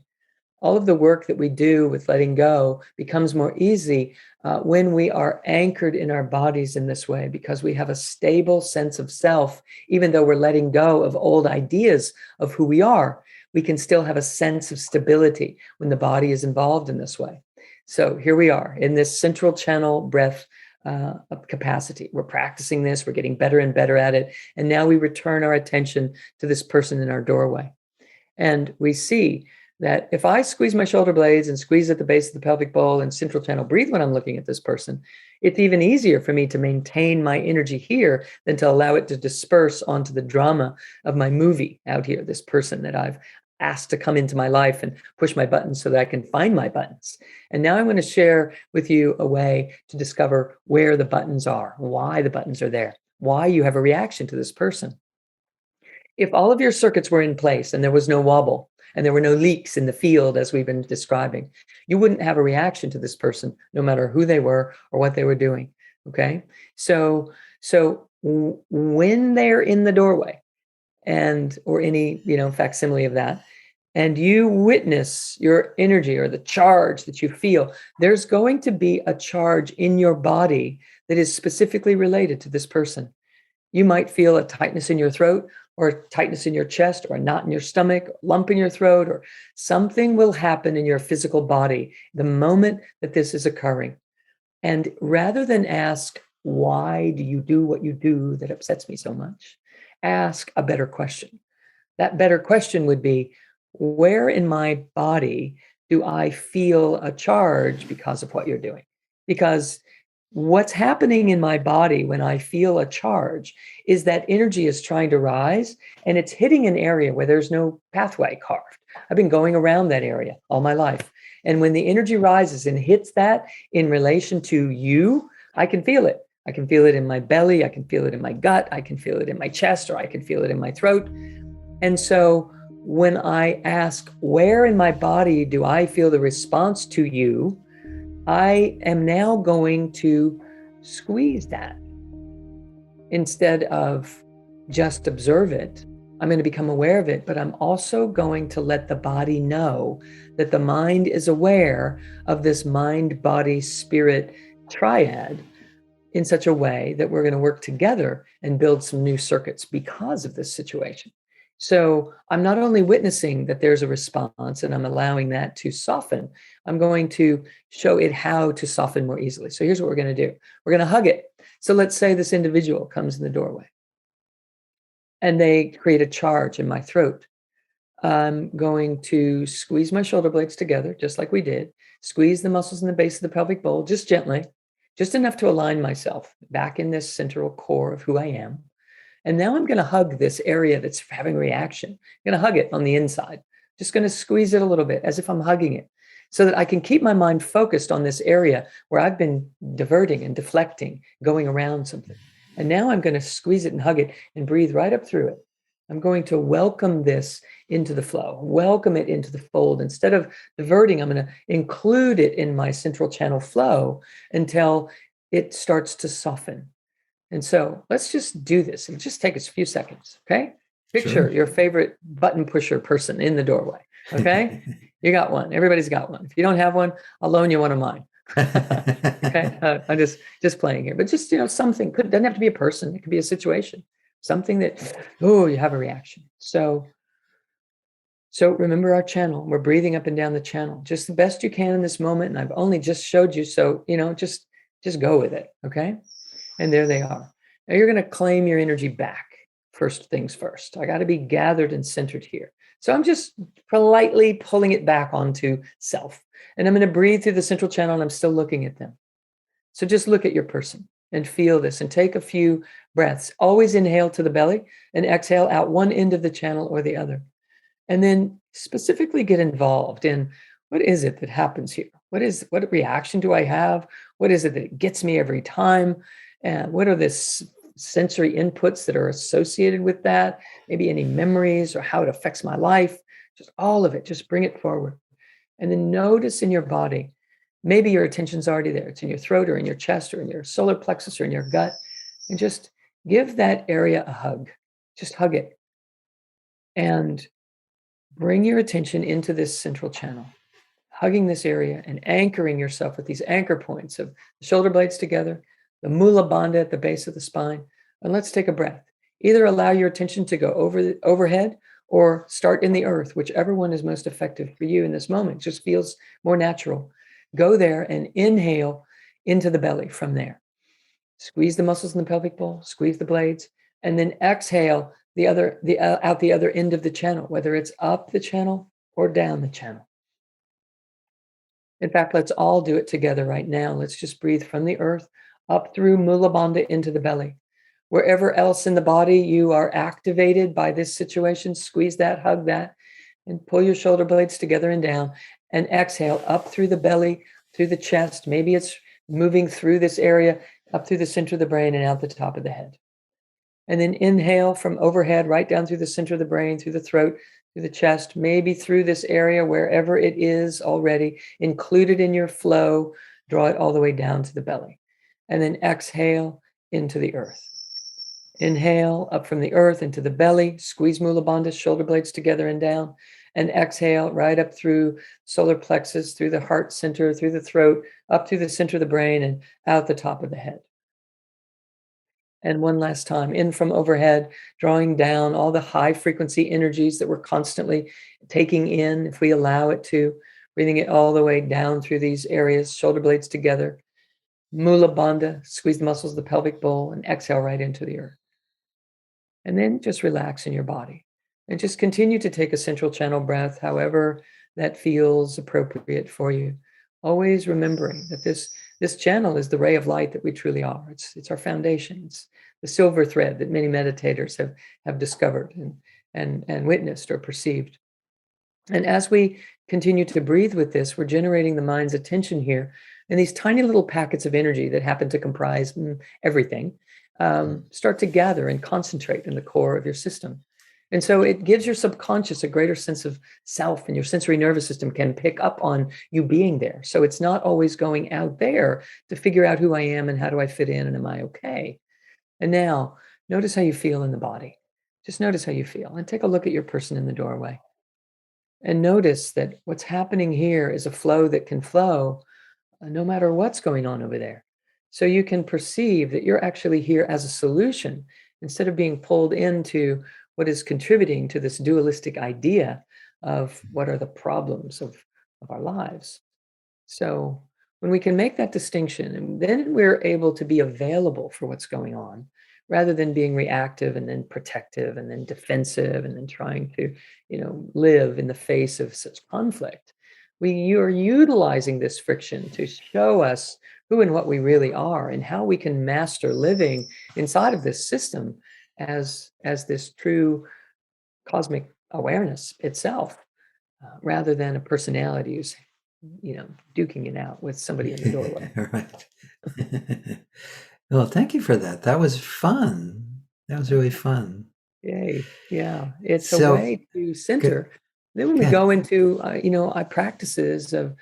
All of the work that we do with letting go becomes more easy when we are anchored in our bodies in this way, because we have a stable sense of self. Even though we're letting go of old ideas of who we are, we can still have a sense of stability when the body is involved in this way. So here we are in this central channel breath capacity. We're practicing this. We're getting better and better at it. And now we return our attention to this person in our doorway. And we see that if I squeeze my shoulder blades and squeeze at the base of the pelvic bowl and central channel breathe when I'm looking at this person, it's even easier for me to maintain my energy here than to allow it to disperse onto the drama of my movie out here, this person that I've asked to come into my life and push my buttons so that I can find my buttons. And now I'm going to share with you a way to discover where the buttons are, why the buttons are there, why you have a reaction to this person. If all of your circuits were in place and there was no wobble and there were no leaks in the field, as we've been describing, you wouldn't have a reaction to this person, no matter who they were or what they were doing. Okay. So when they're in the doorway or any, facsimile of that, and you witness your energy or the charge that you feel, there's going to be a charge in your body that is specifically related to this person. You might feel a tightness in your throat, or a tightness in your chest, or a knot in your stomach, or lump in your throat, or something will happen in your physical body the moment that this is occurring. And rather than ask, why do you do what you do that upsets me so much? Ask a better question. That better question would be, where in my body do I feel a charge because of what you're doing? Because what's happening in my body when I feel a charge is that energy is trying to rise and it's hitting an area where there's no pathway carved. I've been going around that area all my life. And when the energy rises and hits that in relation to you, I can feel it. I can feel it in my belly. I can feel it in my gut. I can feel it in my chest, or I can feel it in my throat. And so when I ask, where in my body do I feel the response to you? I am now going to squeeze that instead of just observe it. I'm going to become aware of it, but I'm also going to let the body know that the mind is aware of this mind, body, spirit triad in such a way that we're going to work together and build some new circuits because of this situation. So I'm not only witnessing that there's a response and I'm allowing that to soften, I'm going to show it how to soften more easily. So here's what we're going to do. We're going to hug it. So let's say this individual comes in the doorway and they create a charge in my throat. I'm going to squeeze my shoulder blades together, just like we did, squeeze the muscles in the base of the pelvic bowl, just gently, just enough to align myself back in this central core of who I am. And now I'm going to hug this area that's having reaction. I'm going to hug it on the inside, just going to squeeze it a little bit as if I'm hugging it so that I can keep my mind focused on this area where I've been diverting and deflecting, going around something. And now I'm going to squeeze it and hug it and breathe right up through it. I'm going to welcome this into the flow, welcome it into the fold. Instead of diverting, I'm going to include it in my central channel flow until it starts to soften. And so let's just do this. It'll just take us a few seconds. Okay. Picture your favorite button pusher person in the doorway. Okay. You got one. Everybody's got one. If you don't have one, I'll loan you one of mine. Okay. I'm just playing here, but just, something doesn't have to be a person. It could be a situation, something that, you have a reaction. So remember our channel. We're breathing up and down the channel just the best you can in this moment. And I've only just showed you. So, just go with it. Okay. And there they are. Now you're going to claim your energy back. First things first. I got to be gathered and centered here. So I'm just politely pulling it back onto self. And I'm going to breathe through the central channel and I'm still looking at them. So just look at your person and feel this and take a few breaths. Always inhale to the belly and exhale out one end of the channel or the other. And then specifically get involved in what is it that happens here? What reaction do I have? What is it that gets me every time? And what are the sensory inputs that are associated with that? Maybe any memories or how it affects my life, just all of it, just bring it forward. And then notice in your body, maybe your attention's already there. It's in your throat or in your chest or in your solar plexus or in your gut. And just give that area a hug. Just hug it. And bring your attention into this central channel, hugging this area and anchoring yourself with these anchor points of the shoulder blades together, the mula bandha at the base of the spine. And let's take a breath. Either allow your attention to go overhead or start in the earth, whichever one is most effective for you in this moment. It just feels more natural. Go there and inhale into the belly from there. Squeeze the muscles in the pelvic bowl, squeeze the blades, and then exhale out the other end of the channel, whether it's up the channel or down the channel. In fact, let's all do it together right now. Let's just breathe from the earth up through Mula Bandha into the belly. Wherever else in the body you are activated by this situation, squeeze that, hug that, and pull your shoulder blades together and down, and exhale up through the belly, through the chest. Maybe it's moving through this area, up through the center of the brain and out the top of the head. And then inhale from overhead, right down through the center of the brain, through the throat, through the chest, maybe through this area, wherever it is already included in your flow, draw it all the way down to the belly. And then exhale into the earth. Inhale up from the earth into the belly, squeeze Mula Bandha, shoulder blades together and down, and exhale right up through solar plexus, through the heart center, through the throat, up through the center of the brain and out the top of the head. And one last time, in from overhead, drawing down all the high frequency energies that we're constantly taking in, if we allow it to, breathing it all the way down through these areas, shoulder blades together, Mula Bandha, squeeze the muscles of the pelvic bowl, and exhale right into the earth. And then just relax in your body. And just continue to take a central channel breath, however that feels appropriate for you. Always remembering that this channel is the ray of light that we truly are. It's our foundation. It's the silver thread that many meditators have discovered and witnessed or perceived. And as we continue to breathe with this, we're generating the mind's attention here. And these tiny little packets of energy that happen to comprise everything start to gather and concentrate in the core of your system. And so it gives your subconscious a greater sense of self, and your sensory nervous system can pick up on you being there. So it's not always going out there to figure out who I am and how do I fit in and am I okay? And now notice how you feel in the body. Just notice how you feel and take a look at your person in the doorway. And notice that what's happening here is a flow that can flow no matter what's going on over there. So you can perceive that you're actually here as a solution instead of being pulled into what is contributing to this dualistic idea of what are the problems of our lives. So when we can make that distinction, and then we're able to be available for what's going on rather than being reactive and then protective and then defensive and then trying to, live in the face of such conflict. You are utilizing this friction to show us who and what we really are and how we can master living inside of this system as this true cosmic awareness itself, rather than a personality who's duking it out with somebody in the doorway. Right. Well, thank you for that. That was fun. That was really fun. Yay. Yeah. It's a way to center. Then when we go into, our practices of,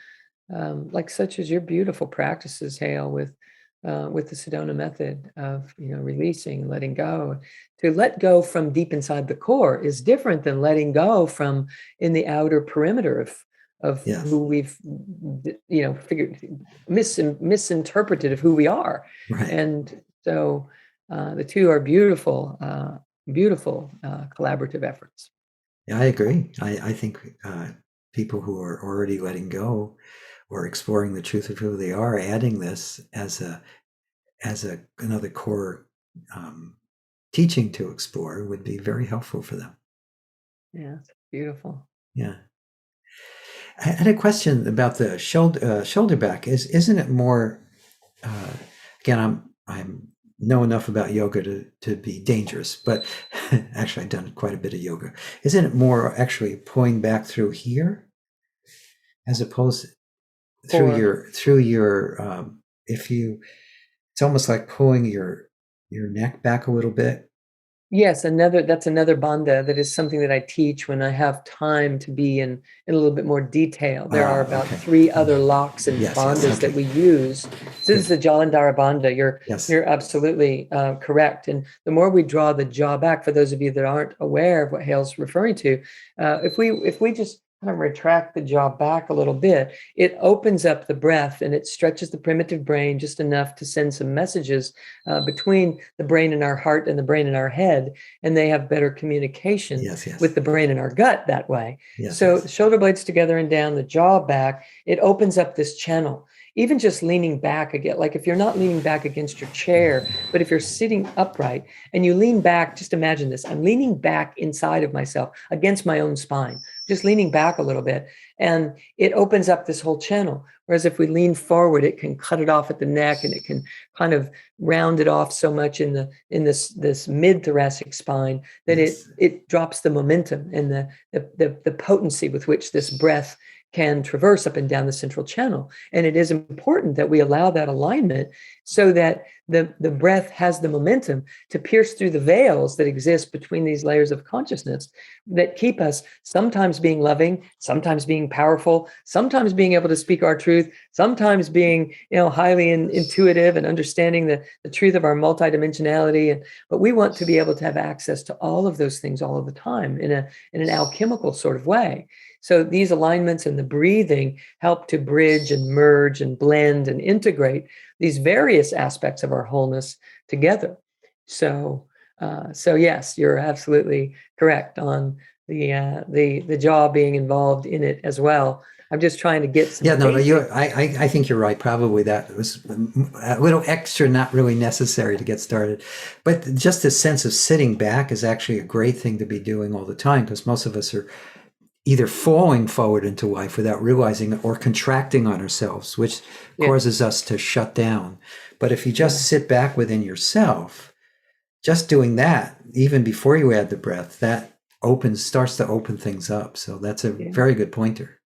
like such as your beautiful practices, Hale, with the Sedona method of, releasing and letting go. To let go from deep inside the core is different than letting go from in the outer perimeter of Yes. who we've, figured, misinterpreted of who we are. Right. And so the two are beautiful collaborative efforts. Yeah, I agree. I think people who are already letting go or exploring the truth of who they are, adding this as another core teaching to explore would be very helpful for them. Yeah, it's beautiful. Yeah. I had a question about the shoulder back. Isn't it more? Again, I'm know enough about yoga to be dangerous, but actually I've done quite a bit of yoga. Isn't it more actually pulling back through here, as opposed through your it's almost like pulling your neck back a little bit. Yes, that's another bandha that is something that I teach when I have time to be in a little bit more detail. There are about 3 other locks and bandhas that we use. So this is the Jalandhara bandha. You're absolutely correct. And the more we draw the jaw back, for those of you that aren't aware of what Hale's referring to, if we just kind of retract the jaw back a little bit, it opens up the breath and it stretches the primitive brain just enough to send some messages between the brain and our heart and the brain and our head, and they have better communication with the brain and our gut that way. The shoulder blades together and down, the jaw back, it opens up this channel. Even just leaning back again, like if you're not leaning back against your chair, but if you're sitting upright and you lean back, just imagine this. I'm leaning back inside of myself against my own spine, just leaning back a little bit. And it opens up this whole channel. Whereas if we lean forward, it can cut it off at the neck and it can kind of round it off so much in this mid-thoracic spine that it drops the momentum and the potency with which this breath can traverse up and down the central channel. And it is important that we allow that alignment so that the breath has the momentum to pierce through the veils that exist between these layers of consciousness that keep us sometimes being loving, sometimes being powerful, sometimes being able to speak our truth, sometimes being, highly intuitive and understanding the truth of our multidimensionality. But we want to be able to have access to all of those things all of the time in an alchemical sort of way. So these alignments and the breathing help to bridge and merge and blend and integrate these various aspects of our wholeness together. So yes, you're absolutely correct on the jaw being involved in it as well. I'm just trying to get some. Yeah, no, I think you're right. Probably that was a little extra, not really necessary to get started. But just this sense of sitting back is actually a great thing to be doing all the time, because most of us are either falling forward into life without realizing it or contracting on ourselves, which causes us to shut down. But if you just sit back within yourself, just doing that, even before you add the breath, that starts to open things up. So that's a very good pointer.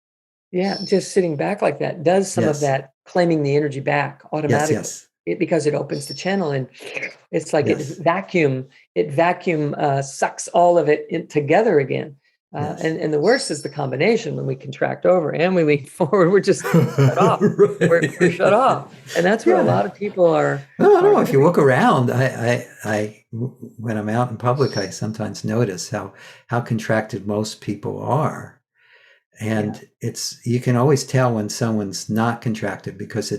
Yeah, just sitting back like that does some of that claiming the energy back automatically. Because it opens the channel, and it's like it vacuum sucks all of it together again. And the worst is the combination when we contract over and we lean forward. We're just shut off. We're shut off, and that's what a lot of people are. No, if you look around, I when I'm out in public, I sometimes notice how contracted most people are. And you can always tell when someone's not contracted, because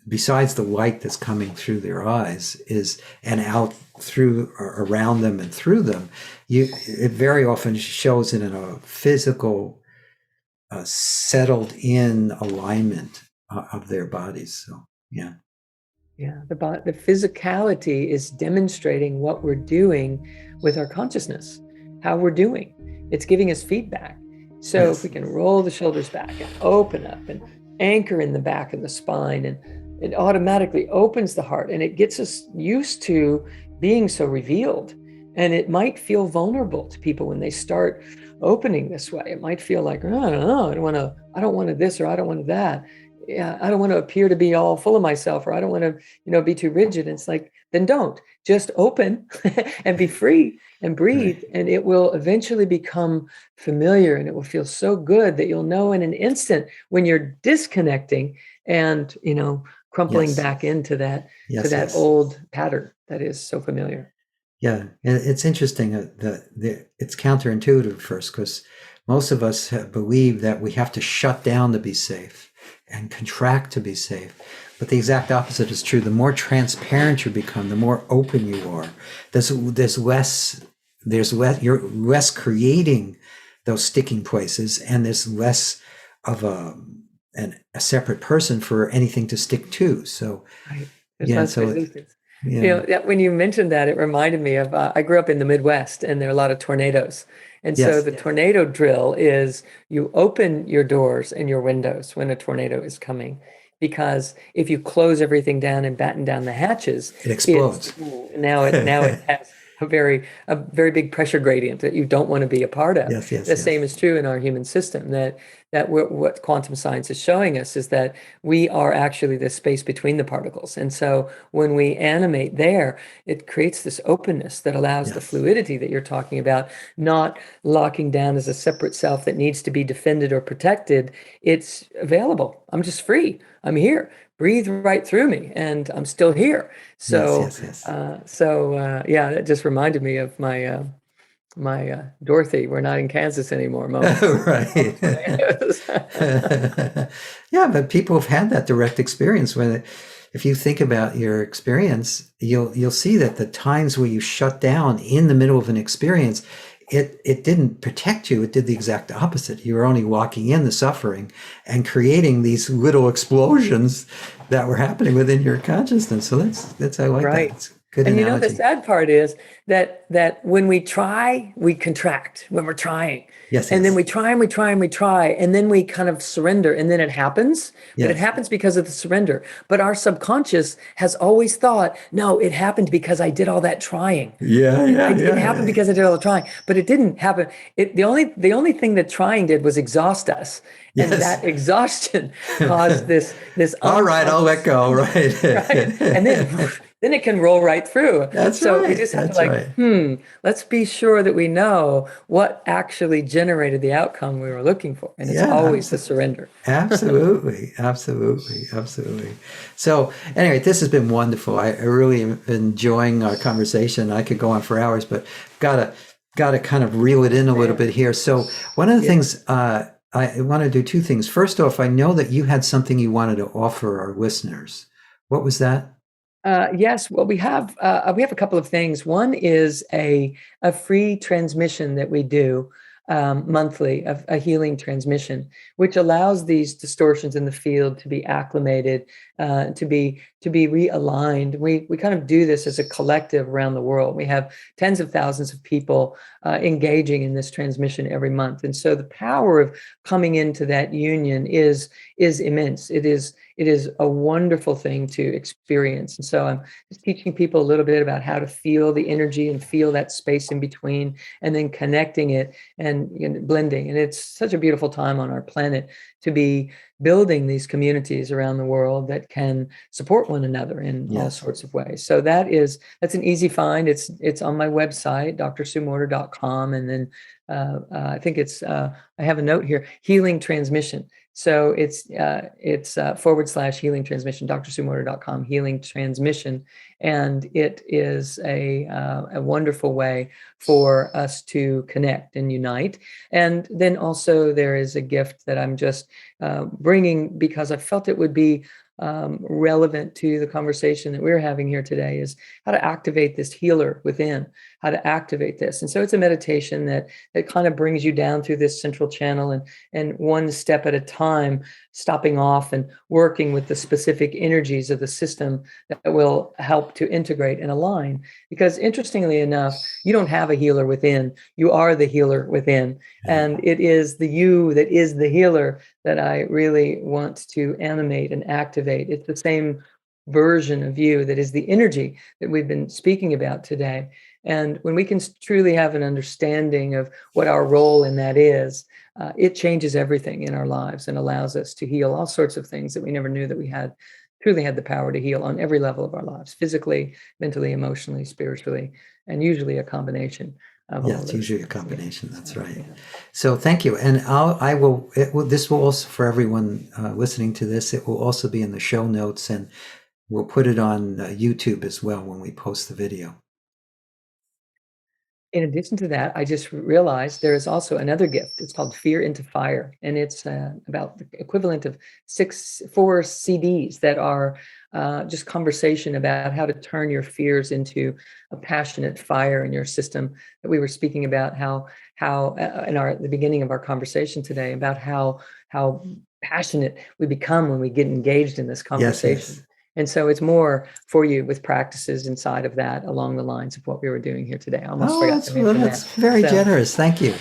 besides the light that's coming through their eyes and out through or around them and through them, it very often shows in a physical, settled in alignment of their bodies. So, yeah. Yeah, the physicality is demonstrating what we're doing with our consciousness, how we're doing. It's giving us feedback. So if we can roll the shoulders back and open up and anchor in the back of the spine, and it automatically opens the heart, and it gets us used to being so revealed. And it might feel vulnerable to people when they start opening this way. It might feel like, oh, I don't know, I don't want to this, or I don't want that. Yeah, I don't want to appear to be all full of myself, or I don't want to, be too rigid. And it's like, then don't. Just open and be free and breathe, and it will eventually become familiar, and it will feel so good that you'll know in an instant when you're disconnecting and, crumpling back into that old pattern that is so familiar. Yeah, and it's interesting that it's counterintuitive first, because most of us believe that we have to shut down to be safe and contract to be safe. But the exact opposite is true. The more transparent you become, the more open you are. You're less creating those sticking places, and there's less of a separate person for anything to stick to. So, less resistance. When you mentioned that, it reminded me of, I grew up in the Midwest, and there are a lot of tornadoes. And so the tornado drill is you open your doors and your windows when a tornado is coming, because if you close everything down and batten down the hatches, it explodes. Now it has a very big pressure gradient that you don't want to be a part of. The same is true in our human system, that what quantum science is showing us is that we are actually the space between the particles. And so when we animate there, it creates this openness that allows the fluidity that you're talking about, not locking down as a separate self that needs to be defended or protected. It's available. I'm just free. I'm here. Breathe right through me, and I'm still here. So, that just reminded me of my Dorothy, we're not in Kansas anymore moment. Right. Yeah, but people have had that direct experience. If you think about your experience, you'll see that the times where you shut down in the middle of an experience, it didn't protect you. It did the exact opposite. You were only walking in the suffering and creating these little explosions that were happening within your consciousness. So that's I like that. It's good and analogy. The sad part is that when we try, we contract when we're trying. And then we try and we try and we try, and then we kind of surrender, and then it happens. But it happens because of the surrender. But our subconscious has always thought, no, it happened because I did all that trying. It happened because I did all the trying, but it didn't happen. The only thing that trying did was exhaust us. And that exhaustion caused this. All right, I'll let go. Right. And then it can roll right through. So we just have to let's be sure that we know what actually generated the outcome we were looking for. And it's always the surrender. Absolutely. So anyway, this has been wonderful. I really am enjoying our conversation. I could go on for hours, but got to kind of reel it in a little bit here. So one of the things, I want to do two things. First off, I know that you had something you wanted to offer our listeners. What was that? Yes. Well, we have a couple of things. One is a free transmission that we do monthly, a healing transmission, which allows these distortions in the field to be acclimated to be realigned. We kind of do this as a collective around the world. We have tens of thousands of people engaging in this transmission every month, and so the power of coming into that union is immense. It is a wonderful thing to experience. And so I'm just teaching people a little bit about how to feel the energy and feel that space in between, and then connecting it and blending. And it's such a beautiful time on our planet to be building these communities around the world that can support one another in all sorts of ways. So that's an easy find. It's on my website, drsuemorter.com. And then I think I have a note here, healing transmission. So it's / healing transmission, drsuemorter.com, healing transmission. And it is a wonderful way for us to connect and unite. And then also there is a gift that I'm just bringing because I felt it would be relevant to the conversation that we're having here today, is how to activate this healer within, how to activate this. And so it's a meditation that kind of brings you down through this central channel and one step at a time, stopping off and working with the specific energies of the system that will help to integrate and align. Because interestingly enough, you don't have a healer within, you are the healer within. And it is the you that is the healer that I really want to animate and activate. It's the same version of you that is the energy that we've been speaking about today. And when we can truly have an understanding of what our role in that is, it changes everything in our lives and allows us to heal all sorts of things that we never knew that we truly had the power to heal on every level of our lives, physically, mentally, emotionally, spiritually, and usually a combination. It's usually a combination. That's right. Yeah. So thank you. And this will also, for everyone listening to this, it will also be in the show notes, and we'll put it on YouTube as well when we post the video. In addition to that, I just realized there is also another gift. It's called Fear into Fire. And it's about the equivalent of 4 CDs that are just conversation about how to turn your fears into a passionate fire in your system, that we were speaking about how in the beginning of our conversation today, about how passionate we become when we get engaged in this conversation. Yes. And so it's more for you with practices inside of that along the lines of what we were doing here today. I almost forgot to mention that. That's very generous. Thank you.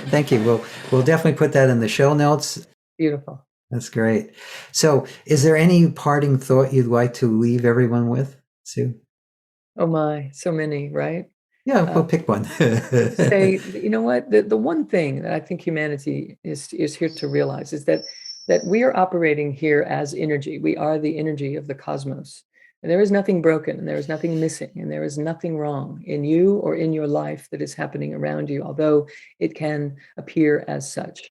Thank you. We'll definitely put that in the show notes. Beautiful. That's great. So is there any parting thought you'd like to leave everyone with, Sue? Oh my, so many, right? Yeah, we'll pick one. Say, you know what? The one thing that I think humanity is here to realize is that we are operating here as energy. We are the energy of the cosmos. And there is nothing broken, and there is nothing missing, and there is nothing wrong in you or in your life that is happening around you, although it can appear as such.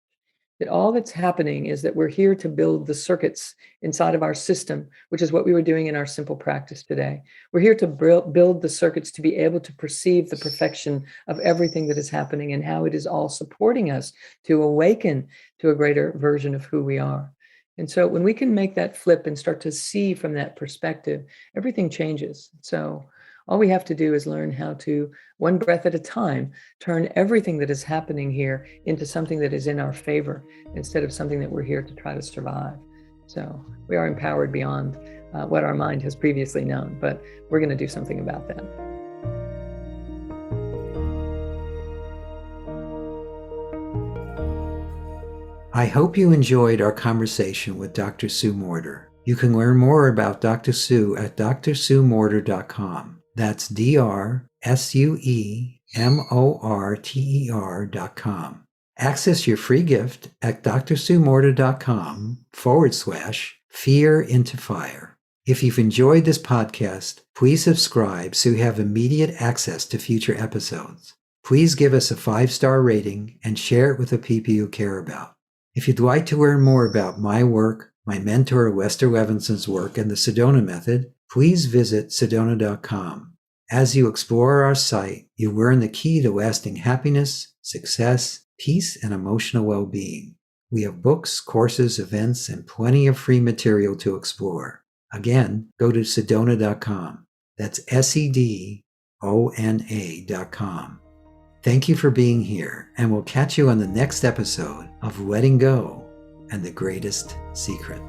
That all that's happening is that we're here to build the circuits inside of our system, which is what we were doing in our simple practice today. We're here to build the circuits to be able to perceive the perfection of everything that is happening and how it is all supporting us to awaken to a greater version of who we are. And so when we can make that flip and start to see from that perspective, everything changes. So all we have to do is learn how to, one breath at a time, turn everything that is happening here into something that is in our favor instead of something that we're here to try to survive. So we are empowered beyond what our mind has previously known, but we're going to do something about that. I hope you enjoyed our conversation with Dr. Sue Morter. You can learn more about Dr. Sue at drsuemorter.com. That's drsuemorter.com. Access your free gift at drsuemorter.com / fear into fire. If you've enjoyed this podcast, please subscribe so you have immediate access to future episodes. Please give us a 5-star rating and share it with the people you care about. If you'd like to learn more about my work, my mentor Lester Levinson's work, and the Sedona method, please visit sedona.com. As you explore our site, you learn the key to lasting happiness, success, peace, and emotional well-being. We have books, courses, events, and plenty of free material to explore. Again, go to sedona.com. That's sedona.com. Thank you for being here, and we'll catch you on the next episode of Letting Go and the Greatest Secret.